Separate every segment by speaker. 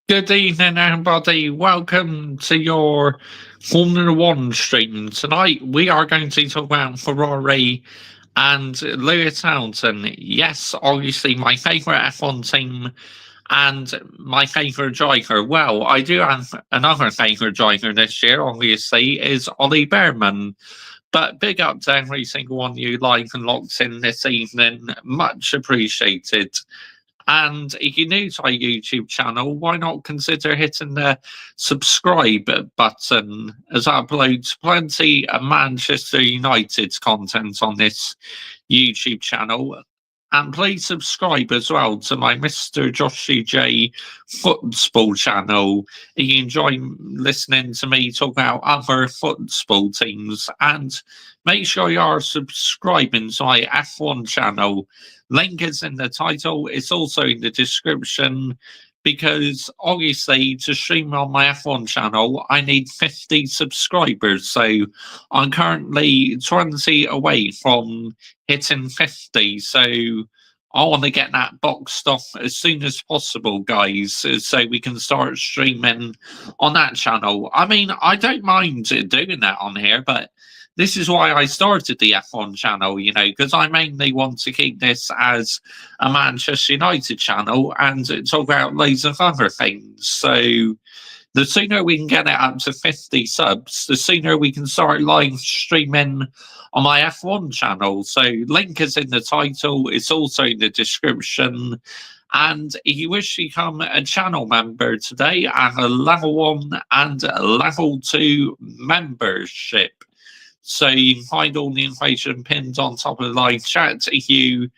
Speaker 1: Good evening, everybody. Welcome to your Formula One stream. Tonight, we are going to talk about Ferrari and Lewis Hamilton. Yes, obviously, my favourite F1 team and my favourite driver. Well, I do have another favourite driver this year, obviously, is Ollie Behrman. But big up to every single one of you live and locked in this evening. Much appreciated. And if you're new to our YouTube channel, why not consider hitting the subscribe button, as I upload plenty of Manchester United content on this YouTube channel. And please subscribe as well to my Mr. Joshy J football channel. If you enjoy listening to me talk about other football teams, and make sure you are subscribing to my F1 channel. Link is in the title, it's also in the description, because obviously to stream on my F1 channel, I need 50 subscribers. So I'm currently 20 away from hitting 50. So I want to get that boxed off as soon as possible, guys, so we can start streaming on that channel. I mean, I don't mind doing that on here, but this is why I started the F1 channel, you know, because I mainly want to keep this as a Manchester United channel and talk about loads of other things. So the sooner we can get it up to 50 subs, the sooner we can start live streaming on my F1 channel. So link is in the title, it's also in the description. And if you wish to become a channel member today, I have a level 1 and a level 2 membership. So you can find all the information pinned on top of the live chat if you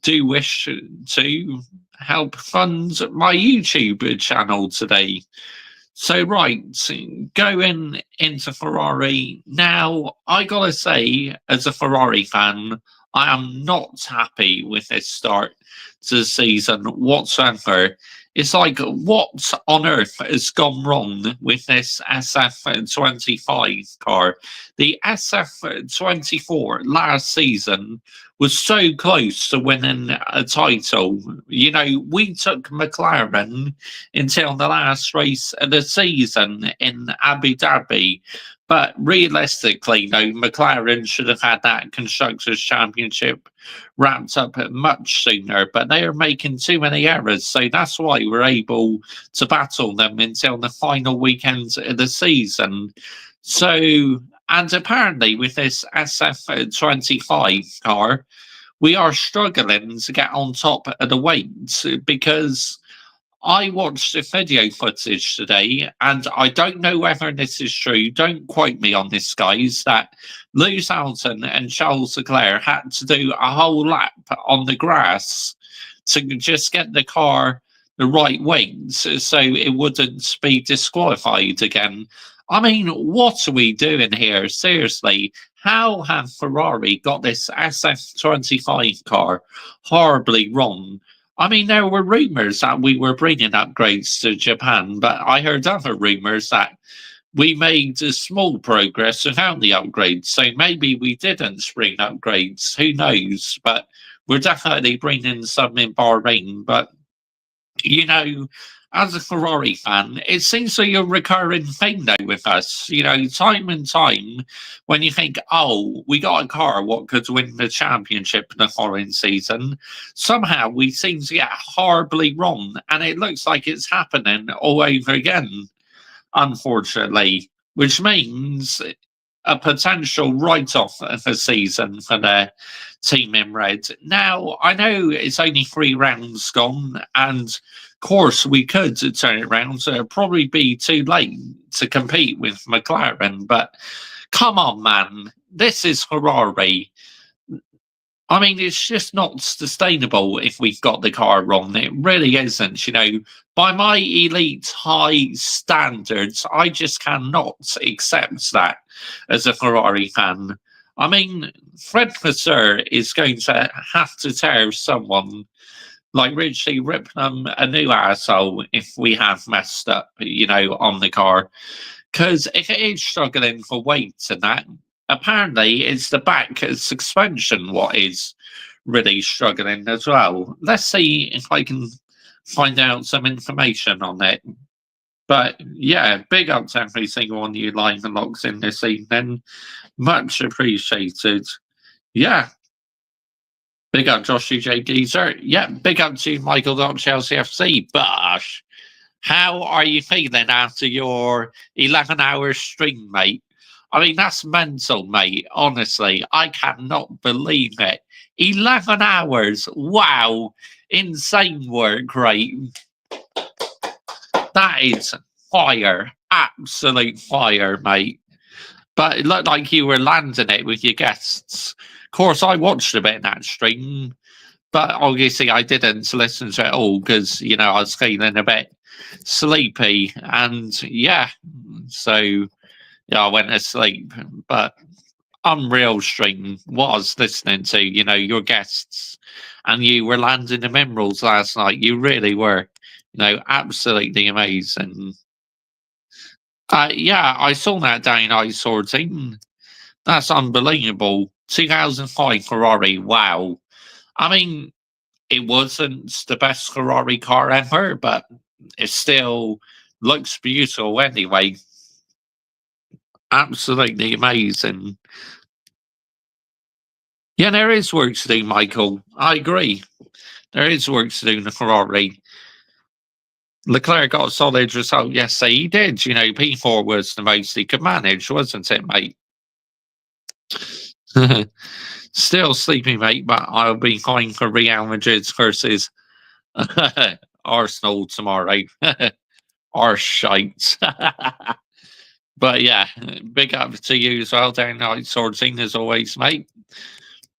Speaker 1: do wish to help fund my YouTube channel today. So right, going into Ferrari. Now, I gotta say, as a Ferrari fan, I am not happy with this start to the season whatsoever. It's like, what on earth has gone wrong with this SF25 car? The SF24 last season was so close to winning a title. You know, we took McLaren until the last race of the season in Abu Dhabi. But realistically, though, McLaren should have had that Constructors' Championship wrapped up much sooner, but they are making too many errors, so that's why we're able to battle them until the final weekend of the season. So, and apparently with this SF25 car, we are struggling to get on top of the weight, because I watched the video footage today, and I don't know whether this is true. Don't quote me on this, guys. That Lewis Hamilton and Charles Leclerc had to do a whole lap on the grass to just get the car the right weight, so it wouldn't be disqualified again. I mean, what are we doing here? Seriously, how have Ferrari got this SF25 car horribly wrong? I mean, there were rumours that we were bringing upgrades to Japan, but I heard other rumours that we made a small progress without the upgrades. So maybe we didn't bring upgrades. Who knows? But we're definitely bringing some in Bahrain. But, you know, as a Ferrari fan, it seems to be a recurring thing though with us. You know, time and time, when you think, oh, we got a car, what could win the championship the following season? Somehow we seem to get horribly wrong, and it looks like it's happening all over again, unfortunately, which means a potential write-off of the season for the team in red. Now, I know it's only 3 rounds gone, and of course we could turn it around, so it'd probably be too late to compete with McLaren, but come on, man, this is Ferrari. I mean, it's just not sustainable if we've got the car wrong. It really isn't, you know. By my elite high standards, I just cannot accept that as a Ferrari fan. I mean, Fred Vasseur is going to have to tear someone like Richie Ripnum a new asshole if we have messed up, you know, on the car. Because if it is struggling for weight and that, apparently it's the back suspension what is really struggling as well. Let's see if I can find out some information on it. But yeah, big up to every single one of you live and locks in this evening. Much appreciated. Yeah, big up Joshy J. Geezer. Yeah, big up to Michael.ChelseaFC. Bosh, how are you feeling after your 11-hour stream, mate? I mean, that's mental, mate. Honestly, I cannot believe it. 11 hours. Wow. Insane work rate. That is fire. Absolute fire, mate. But it looked like you were landing it with your guests. Of course, I watched a bit in that stream, but obviously I didn't listen to it all because, you know, I was feeling a bit sleepy. And yeah, so yeah, I went to sleep. But unreal stream was listening to, you know, your guests, and you were landing the minerals last night. You really were, you know, absolutely amazing. Yeah, I saw that Day Night sorting. That's unbelievable. 2005 Ferrari. Wow. I mean, it wasn't the best Ferrari car ever, but it still looks beautiful anyway. Absolutely amazing. Yeah, there is work to do, Michael. I agree. There is work to do in the Ferrari. Leclerc got a solid result yesterday. He did. You know, P4 was the most he could manage, wasn't it, mate? Still sleepy, mate, but I'll be fine for Real Madrid versus Arsenal tomorrow. Our shite. But yeah, big up to you as well, down night sorting as always, mate.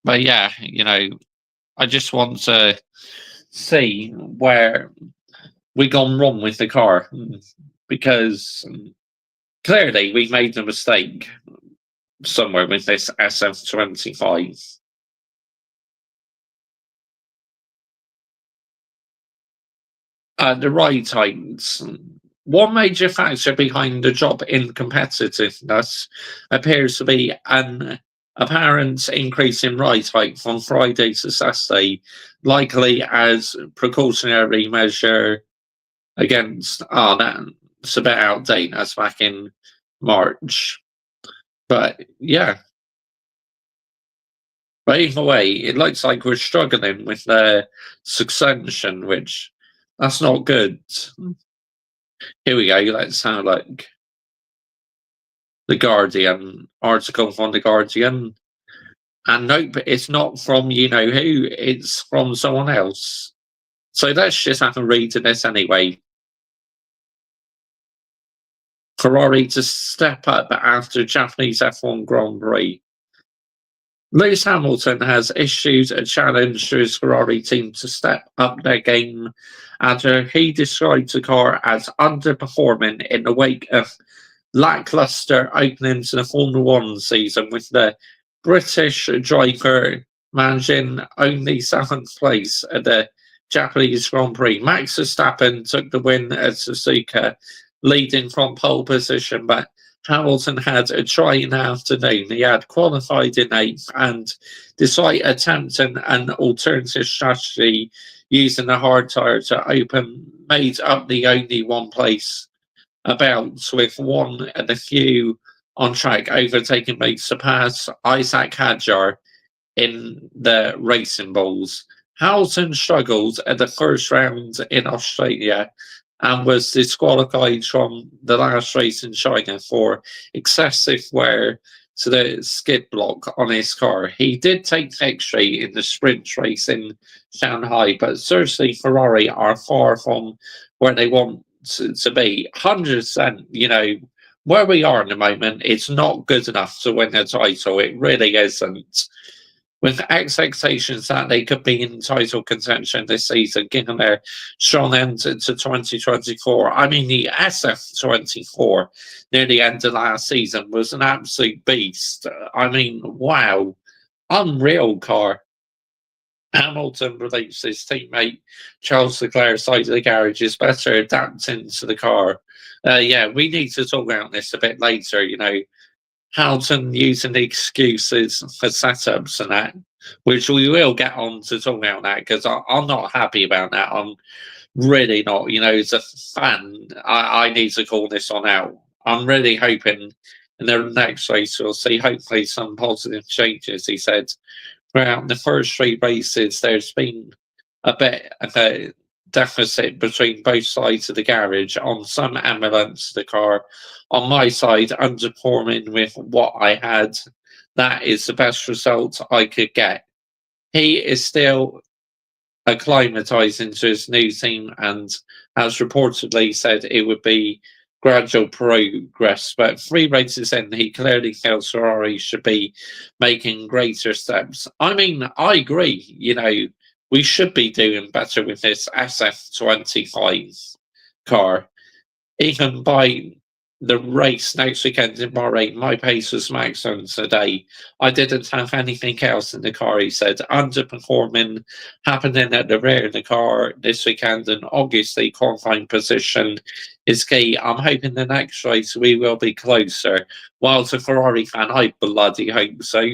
Speaker 1: But yeah, you know, I just want to see where we gone wrong with the car because clearly we made a mistake somewhere with this SF25. The ride heights. One major factor behind the drop in competitiveness appears to be an apparent increase in ride height from Friday to Saturday, likely as precautionary measure against. That's a bit outdated. That's back in March. But yeah, but either way, it looks like we're struggling with the suspension, which that's not good. Here we go. Let's have a look. The Guardian article from the Guardian. And nope, it's not from you know who, it's from someone else. So let's just have a read of this anyway. Ferrari to step up after Japanese F1 Grand Prix. Lewis Hamilton has issued a challenge to his Ferrari team to step up their game after he described the car as underperforming in the wake of lackluster opening to the Formula One season, with the British driver managing only seventh place at the Japanese Grand Prix. Max Verstappen took the win at Suzuka, leading from pole position, but Hamilton had a trying afternoon. He had qualified in eighth, and despite attempting an alternative strategy using the hard tyre to open, made up the only one place about, with one and a few on track, overtaking me to pass Isaac Hadjar in the Racing Bulls. Hamilton struggled at the first round in Australia and was disqualified from the last race in China for excessive wear to the skid block on his car. He did take victory in the sprint race in Shanghai, but certainly Ferrari are far from where they want to be. 100%, you know, where we are in the moment, it's not good enough to win the title. It really isn't. With expectations that they could be in title contention this season, given their strong end to 2024. I mean, the SF24 near the end of last season was an absolute beast. I mean, wow, unreal car. Hamilton believes his teammate Charles Leclerc's side of the garage is better adapting to the car. Yeah, we need to talk about this a bit later, you know. Hamilton using the excuses for setups and that, which we will get on to talk about that because I'm not happy about that. I'm really not. You know, as a fan, I need to call this one out. I'm really hoping in the next race we'll see hopefully some positive changes. He said throughout the first three races, there's been a bit of a deficit between both sides of the garage. On some elements of the car, on my side, underperforming with what I had. That is the best result I could get. He is still acclimatizing to his new team and has reportedly said it would be gradual progress. But three races in, he clearly feels Ferrari should be making greater steps. I mean, I agree. You know, we should be doing better with this SF25 car. Even by the race next weekend in Bahrain, my pace was maximum today. I didn't have anything else in the car, he said. Underperforming happening at the rear of the car this weekend, and obviously qualifying position is key. I'm hoping the next race we will be closer. While as a Ferrari fan, I bloody hope so.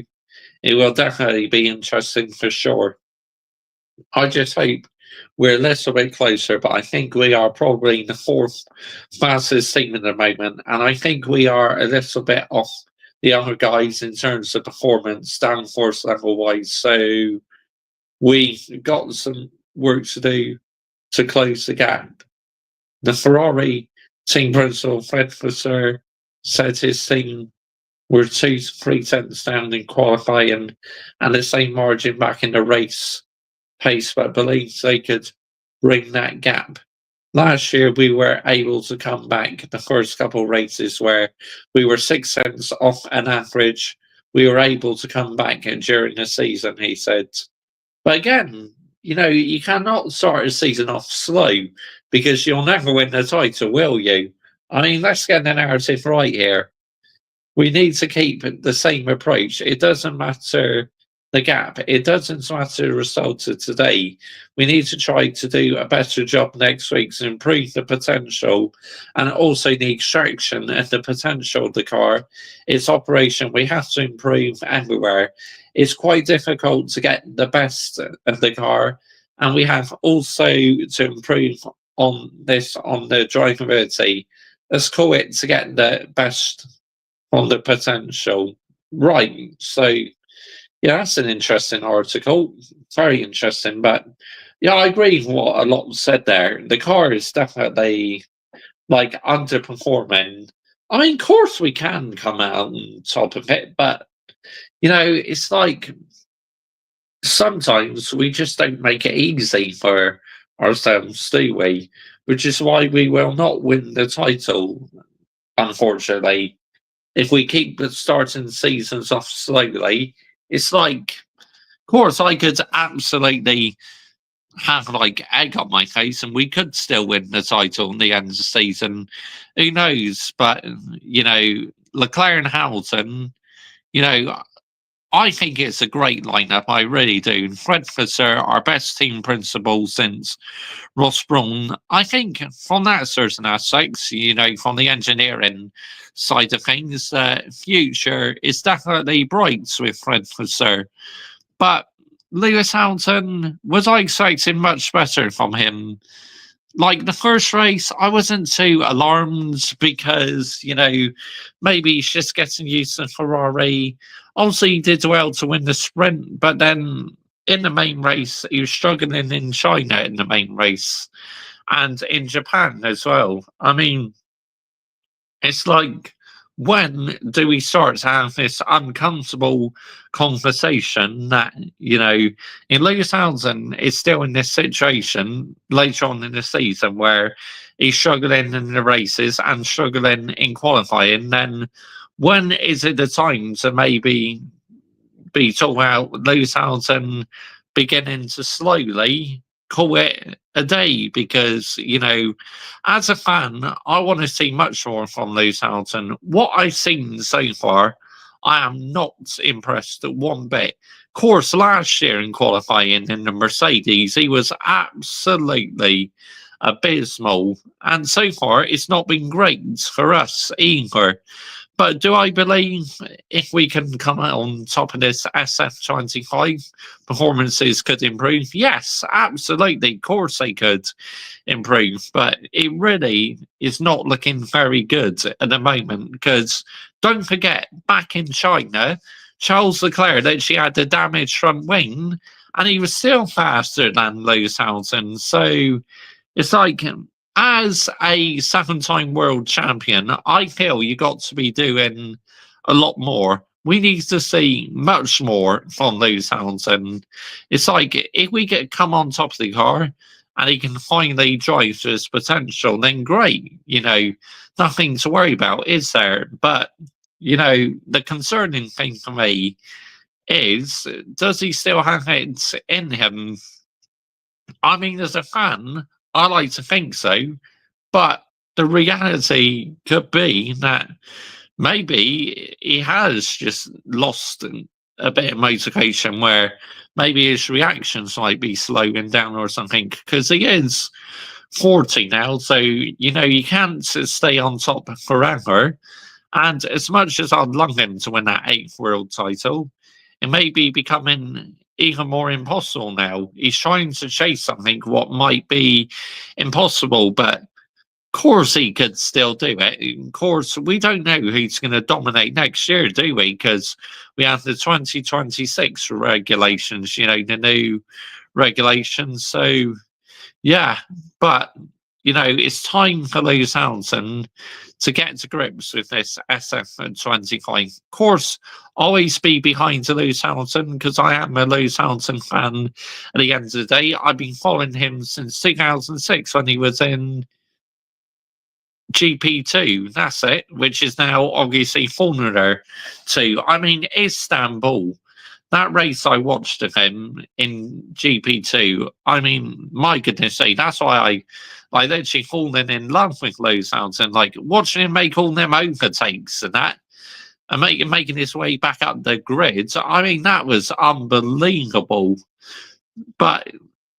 Speaker 1: It will definitely be interesting for sure. I just hope we're a little bit closer, but I think we are probably the fourth fastest team at the moment, and I think we are a little bit off the other guys in terms of performance, downforce level wise. So we've got some work to do to close the gap. The Ferrari team principal, Fred Vasseur, said his team were 2 to 3 tenths down in qualifying and the same margin back in the race pace, but believes they could bring that gap. Last year, we were able to come back the first couple of races where we were 6 cents off an average. We were able to come back during the season, he said. But again, you know, you cannot start a season off slow because you'll never win the title, will you? I mean, let's get the narrative right here. We need to keep the same approach. It doesn't matter the gap. It doesn't matter the result of today. We need to try to do a better job next week to improve the potential and also the extraction and the potential of the car. Its operation, we have to improve everywhere. It's quite difficult to get the best of the car, and we have also to improve on this on the drivability. Let's call it to get the best on the potential. Right. So yeah, that's an interesting article. Very interesting. But yeah, I agree with what a lot said there. The car is definitely like underperforming. I mean, of course we can come out on top of it, but you know, it's like sometimes we just don't make it easy for ourselves, do we? Which is why we will not win the title, unfortunately. If we keep starting seasons off slowly, it's like, of course, I could absolutely have like egg on my face and we could still win the title in the end of the season. Who knows? But, you know, Leclerc and Hamilton, you know, I think it's a great lineup. I really do. Fred Vasseur, our best team principal since Ross Brawn. I think from that certain aspects, you know, from the engineering side of things, the future is definitely bright with Fred Vasseur. But Lewis Hamilton, was I expecting much better from him? Like the first race, I wasn't too alarmed because, you know, maybe he's just getting used to Ferrari. Obviously, he did well to win the sprint, but then in the main race, he was struggling in China in the main race and in Japan as well. I mean, it's like, when do we start to have this uncomfortable conversation that, you know, in Lewis Hamilton is still in this situation later on in the season where he's struggling in the races and struggling in qualifying, then when is it the time to maybe be talking about Lewis Hamilton beginning to slowly call it a day? Because, you know, as a fan, I want to see much more from Lewis Hamilton. What I've seen so far, I am not impressed one bit. Of course, last year in qualifying in the Mercedes, he was absolutely abysmal. And so far, it's not been great for us either. But do I believe if we can come out on top of this SF25, performances could improve? Yes, absolutely. Of course they could improve, but it really is not looking very good at the moment because don't forget, back in China, Charles Leclerc actually had the damaged front wing and he was still faster than Lewis Hamilton. So it's like, as a 7-time world champion, I feel you got to be doing a lot more. We need to see much more from Lewis Hamilton. It's like if we get come on top of the car and he can finally drive to his potential, then great. Nothing to worry about, is there? But the concerning thing for me is, does he still have it in him? I mean, as a fan, I like to think so, but the reality could be that maybe he has just lost a bit of motivation where maybe his reactions might be slowing down or something because he is 40 now. So, you can't stay on top forever. And as much as I'd love him to win that 8th world title, it may be becoming even more impossible now. He's trying to chase something what might be impossible, but of course he could still do it. Of course, we don't know who's going to dominate next year, do we? Because we have the 2026 regulations, the new regulations. So, yeah, but it's time for Lewis Hamilton to get to grips with this SF25. Of course, always be behind to Lewis Hamilton because I am a Lewis Hamilton fan. At the end of the day, I've been following him since 2006 when he was in GP2. That's it, which is now obviously Formula 2. I mean, Istanbul. That race I watched of him in GP2, I mean, my goodness sake, that's why I literally fallen in love with Lewis Hamilton, like watching him make all them overtakes and that, and making his way back up the grid. I mean, that was unbelievable. But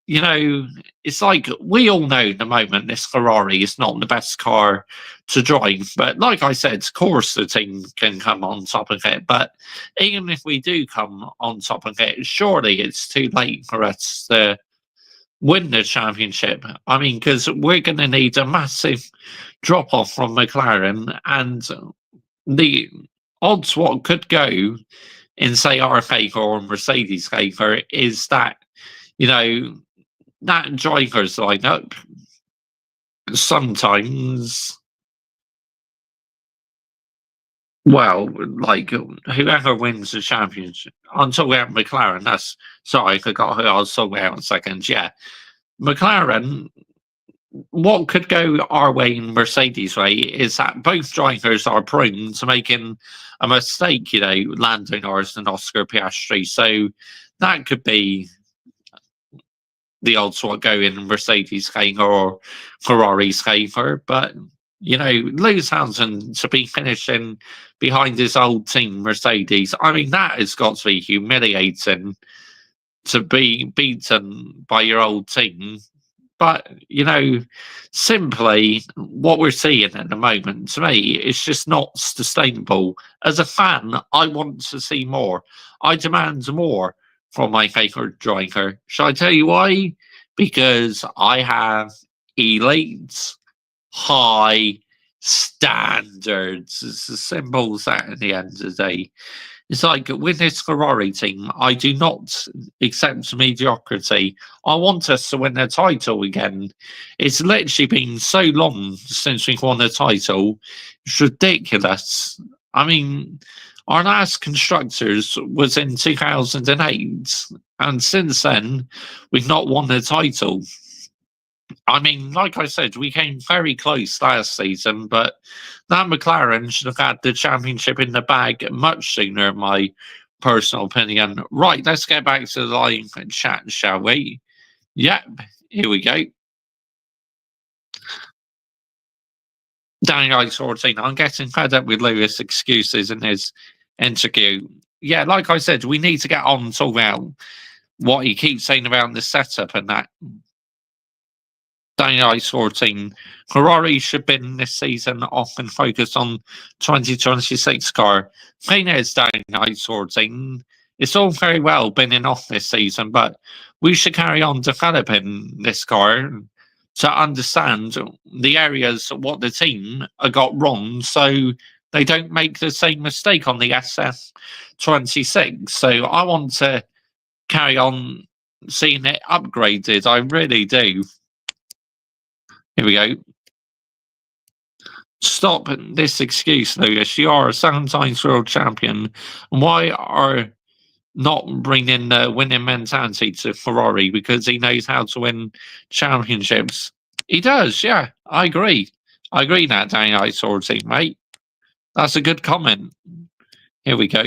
Speaker 1: it's like we all know at the moment this Ferrari is not the best car to drive. But like I said, of course the team can come on top of it. But even if we do come on top of it, surely it's too late for us to win the championship. I mean, because we're going to need a massive drop off from McLaren, and the odds what could go in, say, our favour or Mercedes' favour is that, that drivers lineup sometimes, well, like whoever wins the championship, I'm talking about McLaren. Sorry, I forgot who I was talking about in seconds. Yeah, McLaren. What could go our way and Mercedes' way is that both drivers are prone to making a mistake, Lando Norris and Oscar Piastri. So that could be the odds what go in Mercedes' favour or Ferrari's favour. But, Lewis Hamilton to be finishing behind his old team, Mercedes, I mean, that has got to be humiliating to be beaten by your old team. But, simply what we're seeing at the moment, to me, is just not sustainable. As a fan, I want to see more. I demand more from my favourite driver. Shall I tell you why? Because I have elite, high standards. It's as simple as that at the end of the day. It's like with this Ferrari team, I do not accept mediocrity. I want us to win the title again. It's literally been so long since we've won a title. It's ridiculous. I mean, our last constructors was in 2008, and since then, we've not won the title. I mean, like I said, we came very close last season, but that McLaren should have had the championship in the bag much sooner, in my personal opinion. Right, let's get back to the live chat, shall we? Yep, here we go. Daniel 14, I'm getting fed up with Lewis' excuses in his interview. Yeah, like I said, we need to get on and talk about what he keeps saying about the setup and that. Daniel 14. Ferrari should win this season off and focus on 2026 car. Thing is, Daniel 14, it's all very well winning off this season, but we should carry on developing this car to understand the areas what the team got wrong so they don't make the same mistake on the SF26. So I want to carry on seeing it upgraded. I really do. Here we go. Stop this excuse, Lewis. You are a 7 times world champion. Why are not bringing the winning mentality to Ferrari? Because he knows how to win championships. He does, yeah. I agree. I agree that Daniel I saw team, mate. That's a good comment. Here we go.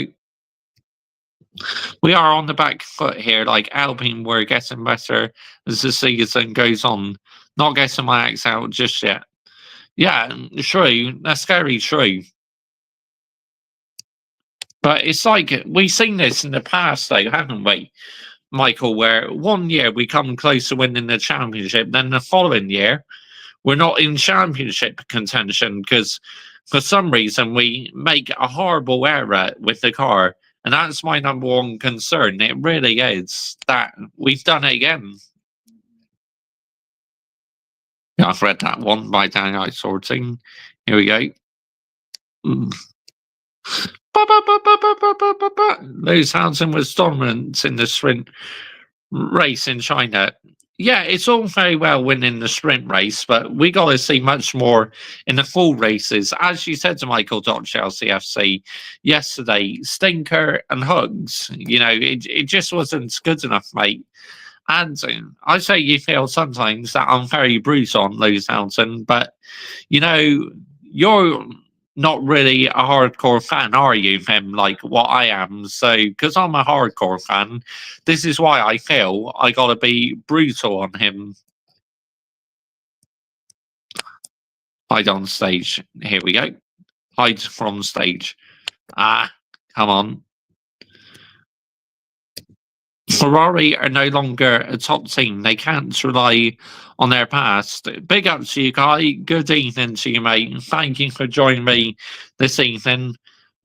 Speaker 1: We are on the back foot here, like Alpine were getting better as the season goes on. Not getting my axe out just yet. Yeah, true. That's very true. But it's like we've seen this in the past, though, haven't we, Michael? Where one year we come close to winning the championship, then the following year we're not in championship contention because for some reason we make a horrible error with the car. And that's my number one concern. It really is that we've done it again. Yeah, I've read that one by Daniel Sorting. Here we go. Lewis Hamilton was dominant in the sprint race in China. Yeah, it's all very well winning the sprint race, but we got to see much more in the full races. As you said to Michael Chelsea FC yesterday, stinker and hugs. You know, it just wasn't good enough, mate. And I say you feel sometimes that I'm very brutal on Lewis Hamilton, but you know, you're not really a hardcore fan, are you, of him, like what I am? So, because I'm a hardcore fan, this is why I feel I gotta be brutal on him. Hide on stage. Here we go. Hide from stage. Ah, come on. Ferrari are no longer a top team. They can't rely on their past. Big up to you, Guy. Good evening to you, mate. Thank you for joining me this evening.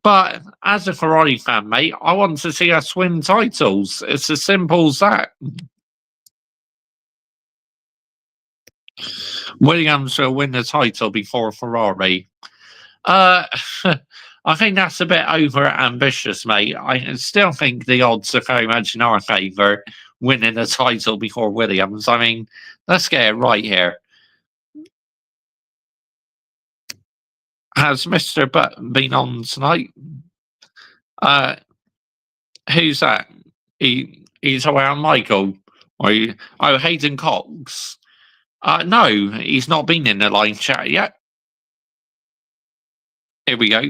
Speaker 1: But as a Ferrari fan, mate, I want to see us win titles. It's as simple as that. Williams will win the title before Ferrari. I think that's a bit over ambitious, mate. I still think the odds are very much in our favour winning the title before Williams. I mean, let's get it right here. Has Mr. Butt been on tonight? Who's that? He's around Michael. Oh, Hayden Cox. No, he's not been in the live chat yet. Here we go.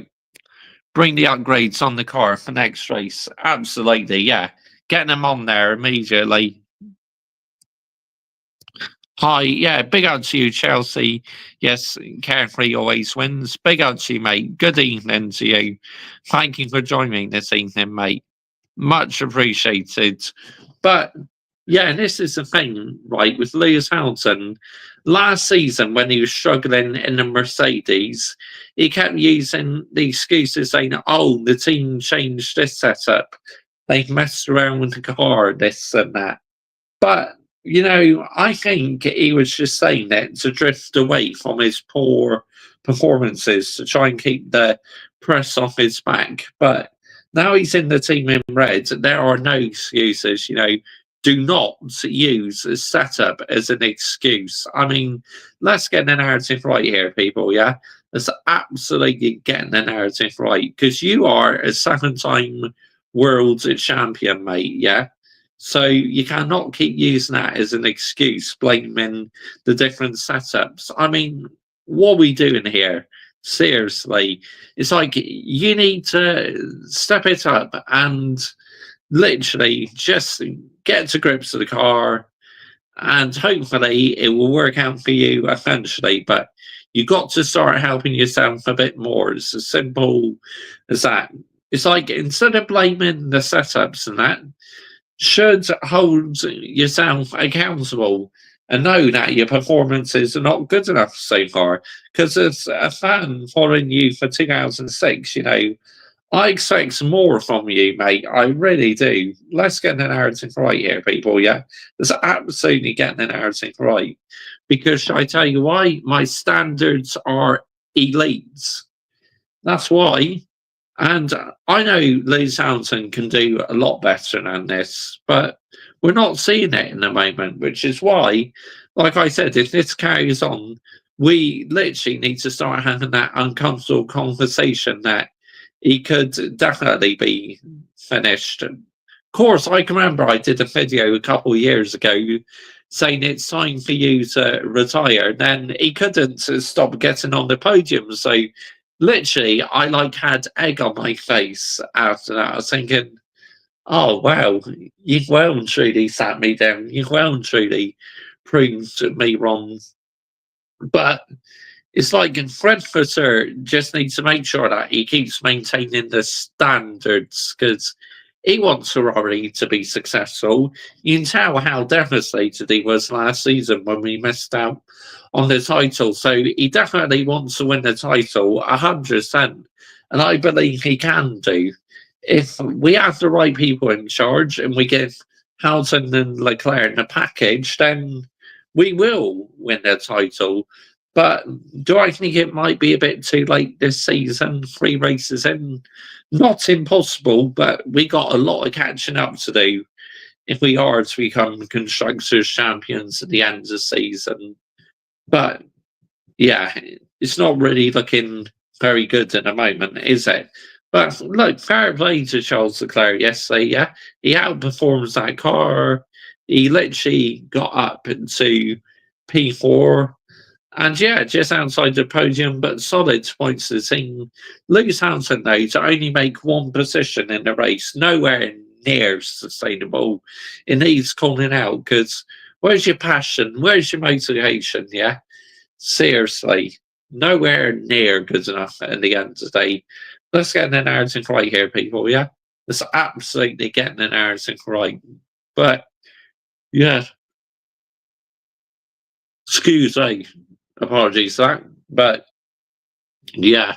Speaker 1: Bring the upgrades on the car for next race. Absolutely, yeah. Getting them on there immediately. Hi, yeah, big up to you, Chelsea. Yes, carefree always wins. Big up to you, mate. Good evening to you. Thank you for joining me this evening, mate. Much appreciated. But yeah, this is the thing, right, with Lewis Hamilton. Last season, when he was struggling in the Mercedes, he kept using the excuses saying, oh, the team changed this setup. They messed around with the car, this and that. But, you know, I think he was just saying that to drift away from his poor performances, to try and keep the press off his back. But now he's in the team in red, there are no excuses, you know. Do not use a setup as an excuse. I mean, let's get the narrative right here, people, yeah? Let's absolutely get the narrative right, because you are a 7-time world champion, mate, yeah? So you cannot keep using that as an excuse, blaming the different setups. I mean, what are we doing here? Seriously. It's like you need to step it up and literally just get to grips with the car, and hopefully it will work out for you eventually. But you got to start helping yourself a bit more. It's as simple as that. It's like instead of blaming the setups and that, should hold yourself accountable and know that your performances are not good enough so far. Because as a fan following you for 2006, I expect more from you, mate. I really do. Let's get the narrative right here, people. Yeah, let's absolutely get the narrative right. Because I tell you why, my standards are elites. That's why. And I know Lewis Hamilton can do a lot better than this, but we're not seeing it in the moment, which is why, like I said, if this carries on, we literally need to start having that uncomfortable conversation that he could definitely be finished. Of course, I can remember I did a video a couple of years ago saying it's time for you to retire. Then he couldn't stop getting on the podium. So literally, I like had egg on my face after that. I was thinking, oh wow, you've well and truly sat me down. You've well and truly proved me wrong. But it's like Frankfurter just needs to make sure that he keeps maintaining the standards because he wants Ferrari to be successful. You can tell how devastated he was last season when we missed out on the title. So he definitely wants to win the title 100%. And I believe he can do. If we have the right people in charge and we give Hamilton and Leclerc in the package, then we will win the title. But do I think it might be a bit too late this season? 3 races in, not impossible, but we got a lot of catching up to do if we are to become constructors champions at the end of the season. But yeah, it's not really looking very good at the moment, is it? But look, fair play to Charles Leclerc yesterday. Yeah, he outperforms that car. He literally got up into P4. And yeah, just outside the podium, but solid points to the team. Lewis Hamilton, though, to only make 1 position in the race, nowhere near sustainable. It needs calling out because where's your passion? Where's your motivation? Yeah, seriously, nowhere near good enough at the end of the day. Let's get the narrative right here, people. Yeah, let's absolutely get the narrative right. But yeah, excuse me, apologies for that. But yeah,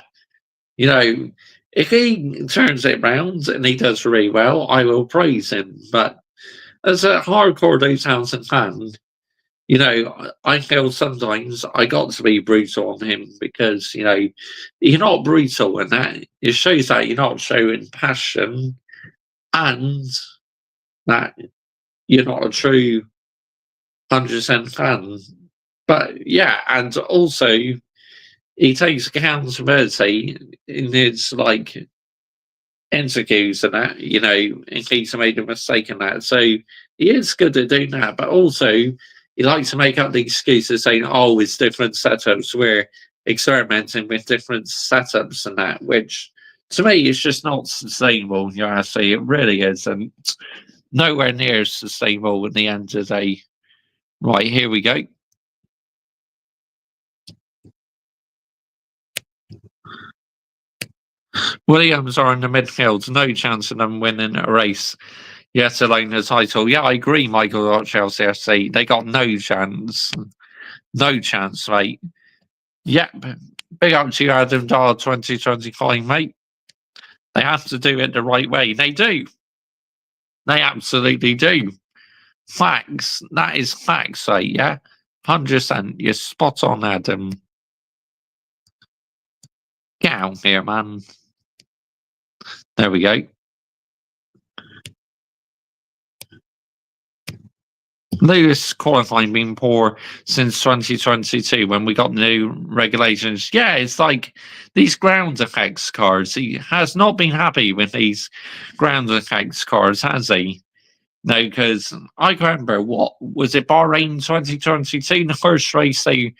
Speaker 1: if he turns it round and he does really well, I will praise him. But as a hardcore Dave Townsend fan, I feel sometimes I got to be brutal on him because, you're not brutal and that it shows that you're not showing passion and that you're not a true 100% fan. But yeah, and also he takes accountability in his interviews and that, in case he made a mistake in that. So he is good at doing that, but also he likes to make up the excuses saying, oh, it's different setups. We're experimenting with different setups and that, which to me is just not sustainable. I say it really isn't. Nowhere near sustainable at the end of the day. Right, here we go. Williams are in the midfield. No chance of them winning a race, yet alone the title. Yeah, I agree, Michael at Chelsea FC. They got no chance. No chance, mate. Yep. Big up to you, Adam Dar 2025, mate. They have to do it the right way. They do. They absolutely do. Facts. That is facts, mate, yeah? 100%. You're spot on, Adam. Get out here, man. There we go. Lewis qualifying been poor since 2022 when we got new regulations. Yeah, it's like these ground effects cars. He has not been happy with these ground effects cars, has he? No, because I can remember, what was it, Bahrain 2022, the first race they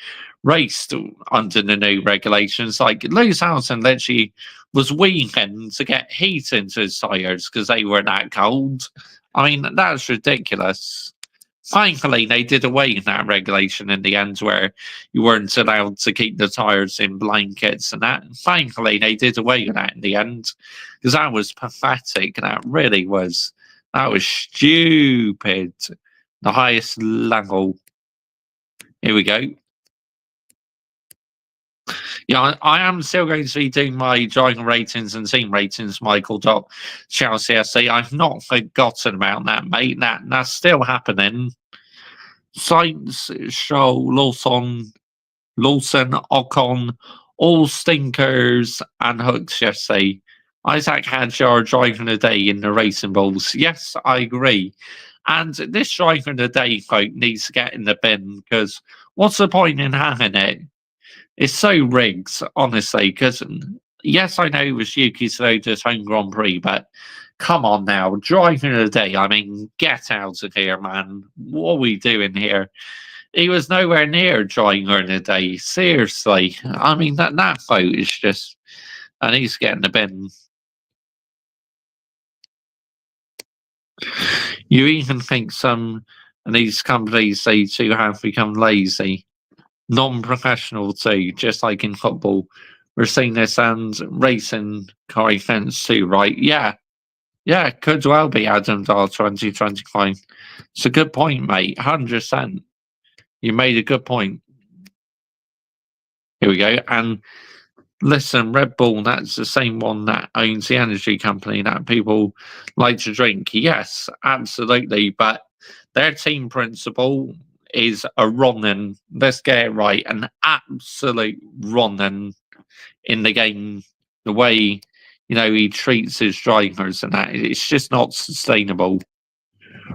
Speaker 1: raced under the new regulations. Like Lewis Hamilton literally was weakening to get heat into his tyres because they were that cold. I mean, that's ridiculous. Thankfully, they did away with that regulation in the end where you weren't allowed to keep the tyres in blankets and that. Thankfully, they did away with that in the end because that was pathetic. That really was. That was stupid. The highest level. Here we go. Yeah, I am still going to be doing my driving ratings and team ratings, Michael Chelsea SC. I've not forgotten about that, mate. That's still happening. Sainz, Stroll, Lawson, Ocon, all stinkers and hooks yesterday. Isaac Hadjar driving the day in the racing balls. Yes, I agree. And this driver of the day folk needs to get in the bin because what's the point in having it? It's so rigged, honestly. Because yes, I know it was Yuki Tsunoda's home Grand Prix, but come on now, driving of the day. I mean, get out of here, man. What are we doing here? He was nowhere near driver of the day. Seriously, I mean that vote is just, and he's getting the bin. You even think some of these companies they too have become lazy, non-professional too, just like in football. We're seeing this and racing car events too, right? Yeah, could well be Adam Dahl 2025. It's a good point, mate. 100%. You made a good point. Here we go. And listen, Red Bull, that's the same one that owns the energy company that people like to drink. Yes, absolutely. But their team principal is a Ronin. Let's get it right. An absolute Ronin in the game. The way, he treats his drivers and that. It's just not sustainable.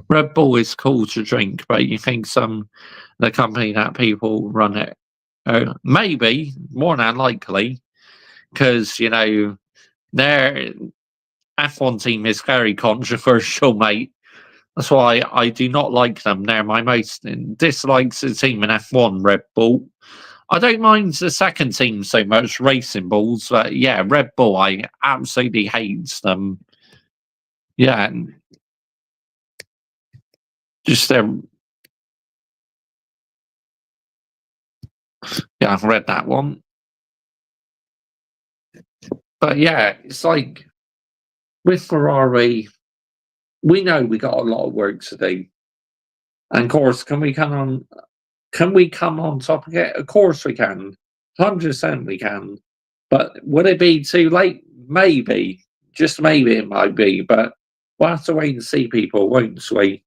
Speaker 1: Red Bull is cool to drink, but you think the company that people run it, maybe, more than likely, because, their F1 team is very controversial, mate. That's why I do not like them. They're my most dislikes the team in F1, Red Bull. I don't mind the second team so much, Racing Bulls, but yeah, Red Bull, I absolutely hate them. Yeah, just yeah, I've read that one. But yeah, it's like with Ferrari, we know we got a lot of work to do. And of course, can we come on top of it? Of course we can. 100% we can. But would it be too late? Maybe. Just maybe it might be, but we'll have to wait and see, people, won't we?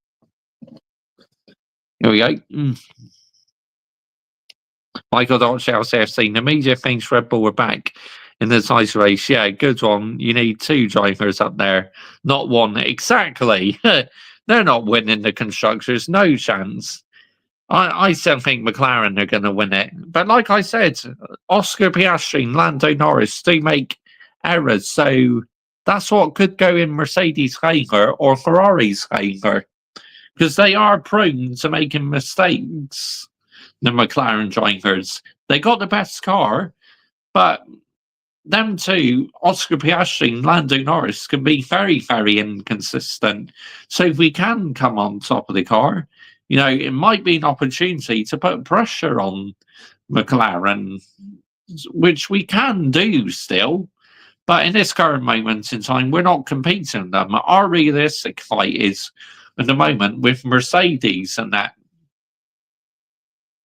Speaker 1: Here we go. Michael Chelsea FC. The media thinks Red Bull are back in the title race. Yeah, good one. You need two drivers up there, not one. Exactly. They're not winning the constructors. No chance. I still think McLaren are going to win it. But like I said, Oscar Piastri and Lando Norris do make errors. So that's what could go in Mercedes' favour or Ferrari's favour. Because they are prone to making mistakes, the McLaren drivers. They got the best car, but them two, Oscar Piastri and Lando Norris, can be very, very inconsistent. So if we can come on top of the car, it might be an opportunity to put pressure on McLaren, which we can do still. But in this current moment in time, we're not competing with them. Our realistic fight is, at the moment, with Mercedes and that.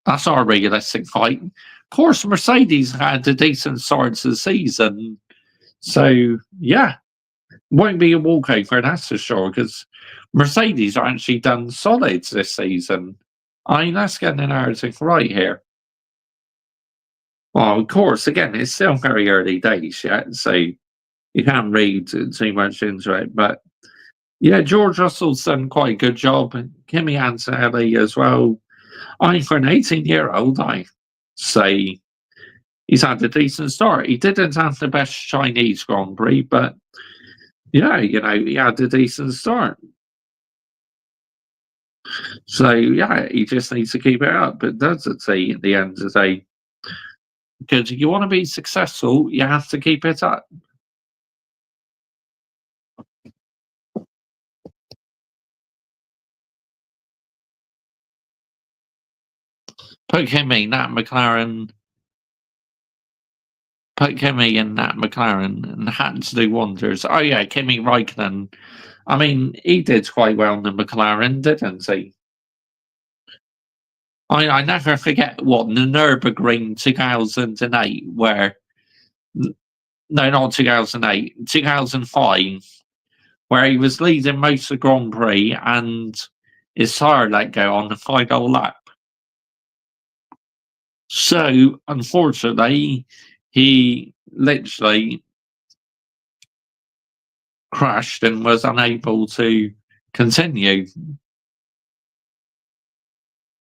Speaker 1: That's our realistic fight. Of course, Mercedes had a decent start to the season. So, yeah, won't be a walkover, that's for sure, because Mercedes are actually done solid this season. I mean, let's get the narrative right here. Well, of course, again, it's still very early days yet, so you can't read too much into it. But, yeah, George Russell's done quite a good job. Kimi Antonelli as well. For an 18-year-old, I say he's had a decent start. He didn't have the best Chinese Grand Prix, but yeah, he had a decent start. So yeah, he just needs to keep it up. But does it say at the end of the day? Because if you want to be successful, you have to keep it up. Put Kimi in that McLaren. Put Kimi in that McLaren and had to do wonders. Oh yeah, Kimi Raikkonen. I mean, he did quite well in the McLaren, didn't he? I never forget what the Nürburgring 2008, where no, not 2008, 2005, where he was leading most of the Grand Prix and his tire let go on the final lap. So, unfortunately, he literally crashed and was unable to continue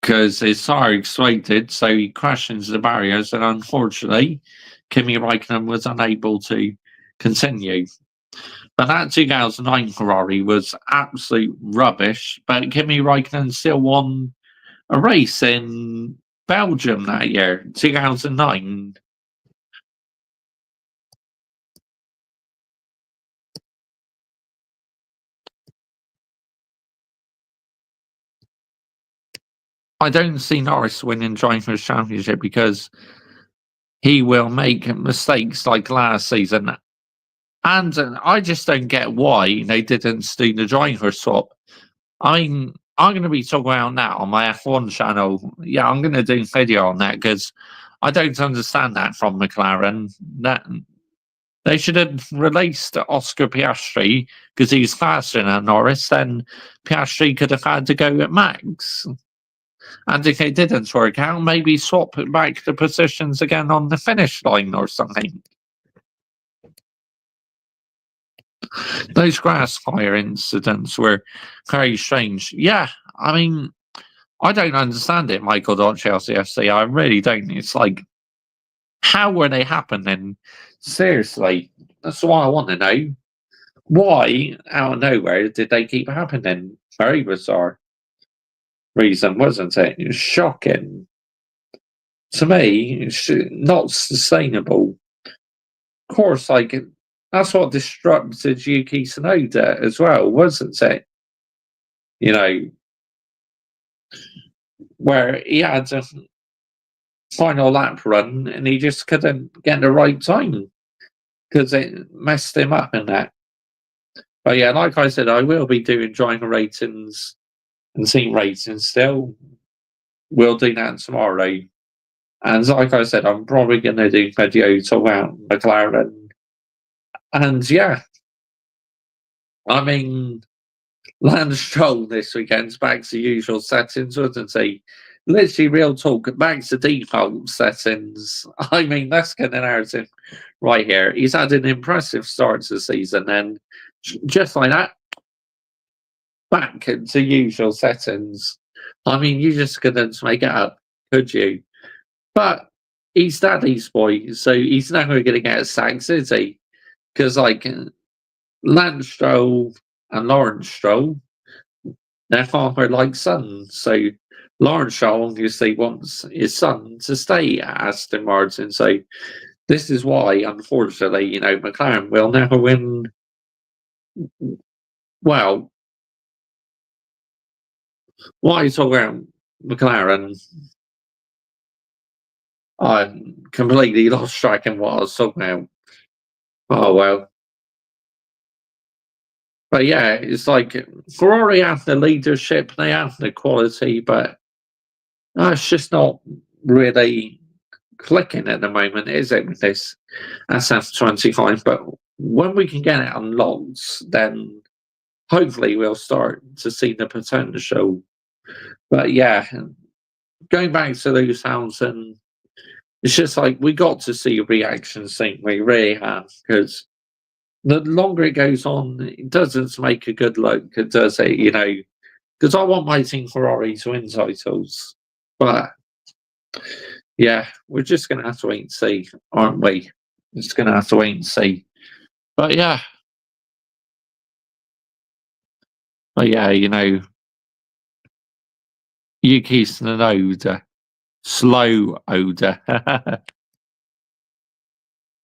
Speaker 1: because his tire exploded. So he crashed into the barriers, and unfortunately, Kimi Raikkonen was unable to continue. But that 2009 Ferrari was absolute rubbish. But Kimi Raikkonen still won a race in Belgium that year, 2009. I don't see Norris winning Drivers' Championship because he will make mistakes like last season. And I just don't get why they didn't do the driver swap. I'm going to be talking about that on my F1 channel. Yeah, I'm going to do a video on that because I don't understand that from McLaren. That they should have released Oscar Piastri because he's faster than Norris. Then Piastri could have had to go at Max. And if it didn't work out, maybe swap back the positions again on the finish line or something. Those grass fire incidents were very strange. Yeah, I mean, I don't understand it, Michael Chelsea FC. I really don't. It's like, how were they happening? Seriously, that's what I want to know. Why, out of nowhere, did they keep happening? Very bizarre reason, wasn't it? It was shocking. To me, it's not sustainable. Of course, like, that's what disrupted Yuki Tsunoda as well, wasn't it? You know, where he had a final lap run and he just couldn't get the right time because it messed him up in that. But yeah, like I said, I will be doing driver ratings and team ratings still. We'll do that tomorrow. And like I said, I'm probably going to do videos about McLaren. And yeah, I mean, Lance Stroll this weekend's back to usual settings, wasn't he? Literally, real talk, back to default settings. I mean, let's get the narrative right here. He's had an impressive start to the season, and just like that, back to usual settings. I mean, you just couldn't make it up, could you? But he's daddy's boy, so he's never going to get sacked, is he? Because, like, Lance Stroll and Lawrence Stroll, their father like son. So Lawrence Stroll obviously wants his son to stay at Aston Martin. So this is why, unfortunately, you know, McLaren will never win. Well, why are you talking about McLaren? I completely lost track in what I was talking about. Oh well. But yeah, it's like Ferrari have the leadership, they have the quality, but it's just not really clicking at the moment, is it, with this SF25? But when we can get it unlocked, then hopefully we'll start to see the potential. But yeah, going back to those sounds, and it's just like we got to see a reaction scene. We really have, because the longer it goes on, it doesn't make a good look, does it? You know, because I want my team Ferrari to win titles, but yeah, we're just going to have to wait and see, aren't we? Just going to have to wait and see. But yeah, you know, Yuki Tsunoda, slow odor.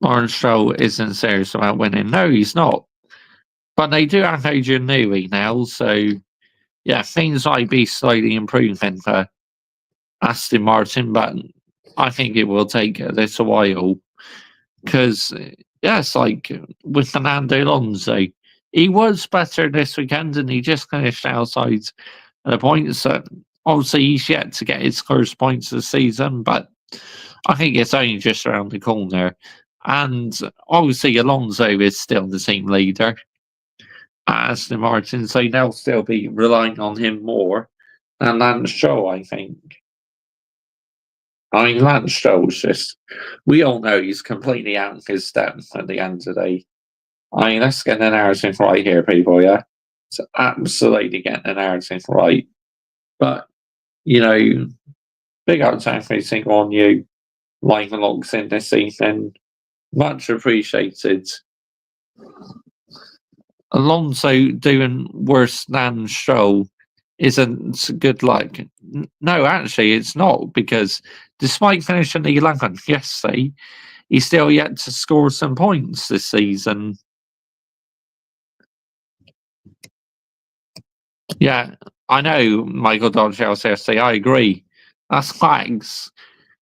Speaker 1: Lawrence Stroll isn't serious about winning. No, he's not. But they do have Adrian Newey now, so yeah, things might be slowly improving for Aston Martin, but I think it will take a little while because, yeah, it's like with Fernando Alonso, he was better this weekend and he just finished outside the points. So obviously he's yet to get his first points this season, but I think it's only just around the corner. And obviously Alonso is still the team leader at Aston Martin, so they'll still be relying on him more than Lance Stroll, I think. I mean, Lance Stroll's just, we all know he's completely out of his depth at the end of the day. I mean, let's get the narrative right here, people, yeah? It's absolutely getting the narrative right. But, you know, big up to every single one you like the logs in this season. Much appreciated. Alonso doing worse than Stroll isn't good luck. No, actually, it's not, because despite finishing the 11th yesterday, he's still yet to score some points this season. Yeah, I know, Michael Dodgell yesterday. I agree. That's flags.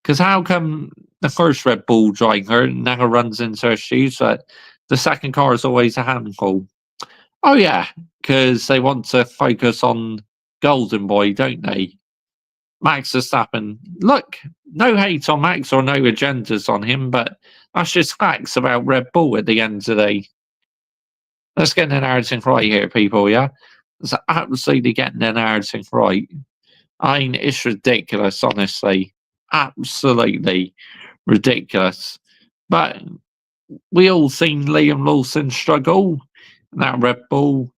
Speaker 1: Because how come the first Red Bull driver never runs into issues, but the second car is always a handful? Oh, yeah, because they want to focus on Golden Boy, don't they? Max Verstappen. Look, no hate on Max or no agendas on him, but that's just facts about Red Bull at the end of the day. Let's get the narrative right here, people, yeah? It's absolutely getting the narrative right. I mean, it's ridiculous, honestly. Absolutely ridiculous. But we all seen Liam Lawson struggle in that Red Bull,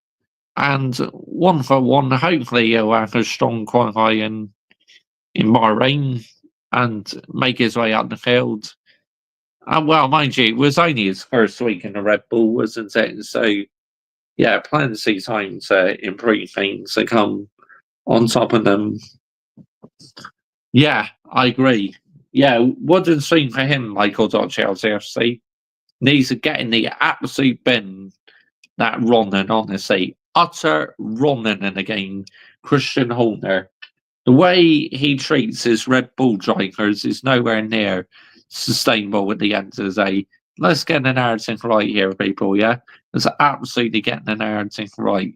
Speaker 1: and one for one, hopefully he'll have a strong qualifying in Bahrain and make his way up the field. And well, mind you, it was only his first week in the Red Bull, wasn't it? So, yeah, plenty of time to improve things to come on top of them. Yeah, I agree. Yeah, wouldn't seem for him, Michael Chelsea FC. Needs to get in the absolute bin, that Ronan, honestly. Utter Ronan in the game. Christian Horner. The way he treats his Red Bull drivers is nowhere near sustainable at the end of the day. Let's get the narrative right here, people, yeah? Let's absolutely get the narrative right.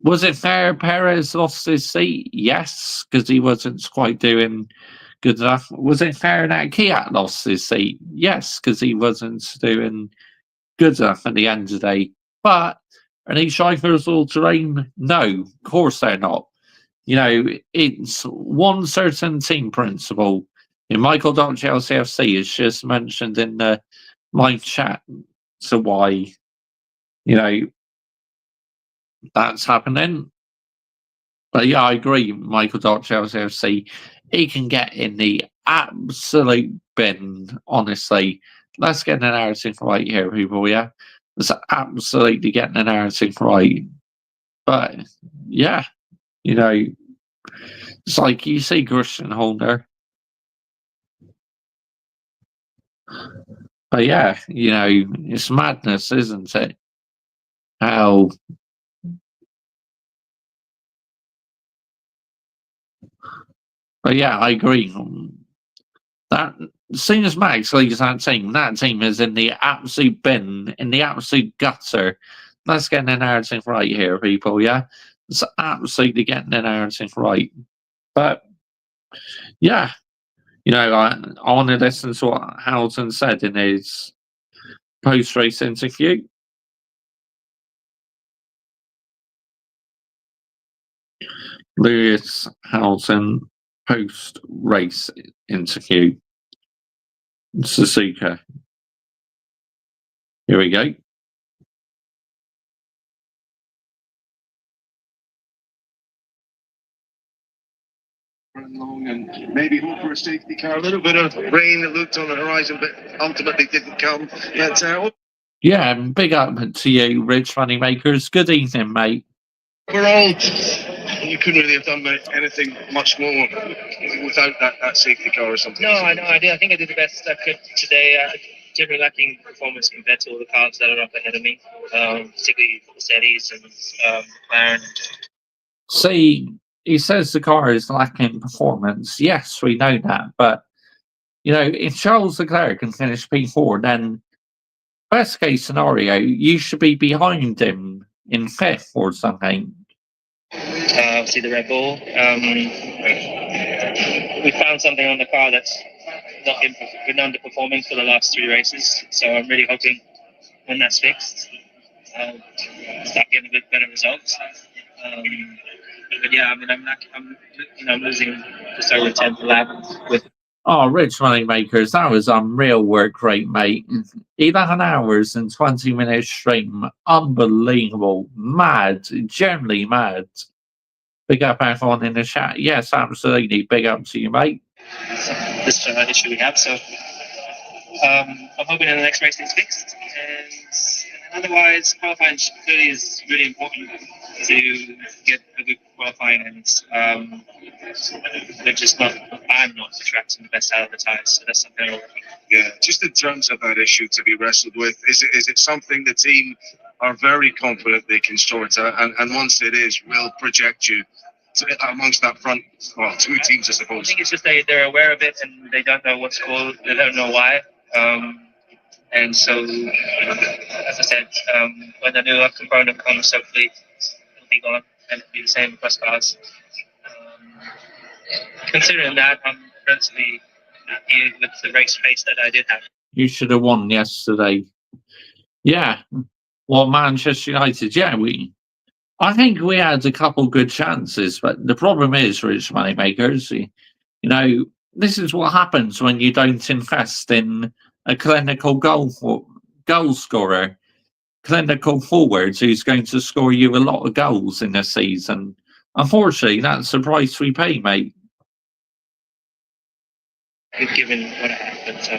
Speaker 1: Was it fair Perez lost his seat? Yes, because he wasn't quite doing good enough. Was it fair that Kiat lost his seat? Yes, because he wasn't doing good enough at the end of the day. But are these drivers all terrain? No, of course they're not. You know, it's one certain team principle. And Michael Chelsea FC is just mentioned in the live chat to why, you know, that's happening. But yeah, I agree, Michael Chelsea FC. He can get in the absolute bin, honestly. Let's get the narrative right here, people, yeah? Let's absolutely get the narrative right. But yeah, you know, it's like you see Christian Horner. But yeah, you know, it's madness, isn't it? How. But yeah, I agree. That soon as Max leaves that team is in the absolute bin, in the absolute gutter. Let's get the narrative right here, people, yeah? It's absolutely getting the narrative right. But yeah, you know, I want to listen to what Hamilton said in his post-race interview. Lewis Hamilton post-race interview. Suzuka. Here we go.
Speaker 2: Long and maybe hope for a safety car. A little bit of rain that looked on the horizon, but ultimately didn't come. But,
Speaker 1: yeah, big up to you, Rich Moneymakers. Good evening, mate.
Speaker 2: We're old. You couldn't really have done anything much more without that safety car or something.
Speaker 3: No, I think I did the best I could today. Generally lacking performance compared to all the cars that are up ahead of me, particularly Mercedes and McLaren.
Speaker 1: See, he says the car is lacking performance. Yes, we know that, but you know, if Charles Leclerc can finish P4, then best case scenario, you should be behind him in fifth or something.
Speaker 3: obviously the Red Bull. We found something on the car that's not been underperforming for the last 3 races. So I'm really hoping when that's fixed, start getting a bit better results. But yeah, I mean, I'm losing just over 10th lap with.
Speaker 1: Oh, Rich Moneymakers, that was unreal work rate, mate. 11 hours and 20 minutes stream. Unbelievable. Mad. Generally mad. Big up everyone in the chat. Yes, absolutely. Big up to you, mate.
Speaker 3: This issue we have. So I'm hoping in the next race it's fixed. And otherwise, qualifying clearly is really important to get a good qualifying. And they're just not. I'm not attracting the best out of the tyres, so that's something I'll work on.
Speaker 2: Yeah, just in terms of that issue to be wrestled with, is it something the team are very confident they can sort out, and once it is, will project you amongst that front, well, 2 teams, I suppose?
Speaker 3: I think it's just they're aware of it and they don't know what's called, they don't know why. And so, as I said, when the new component comes, hopefully it'll be gone and it'll be the same across cars. Considering that, I'm relatively happy with the race pace that I did have.
Speaker 1: You should have won yesterday. Yeah. Well, Manchester United, yeah, I think we had a couple good chances, but the problem is, Rich Moneymakers, you know, this is what happens when you don't invest in a clinical goal scorer, clinical forward who's going to score you a lot of goals in a season. Unfortunately, that's the price we pay, mate.
Speaker 3: Given what I have, but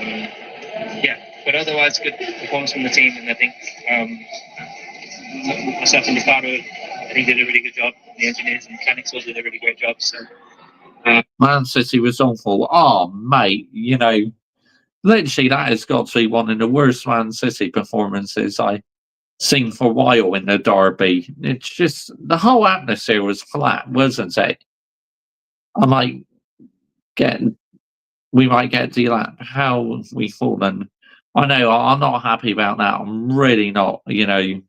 Speaker 3: yeah, but otherwise, good performance from the team, and I think myself and Ricardo, I think did a really good job. The engineers and mechanics all did a really great job. So
Speaker 1: Man City was awful. Oh, mate, you know, literally that has got to be one of the worst Man City performances I've seen for a while in the derby. It's just the whole atmosphere was flat, wasn't it? We might get D-Lap. How have we fallen? I know I'm not happy about that. I'm really not. You know,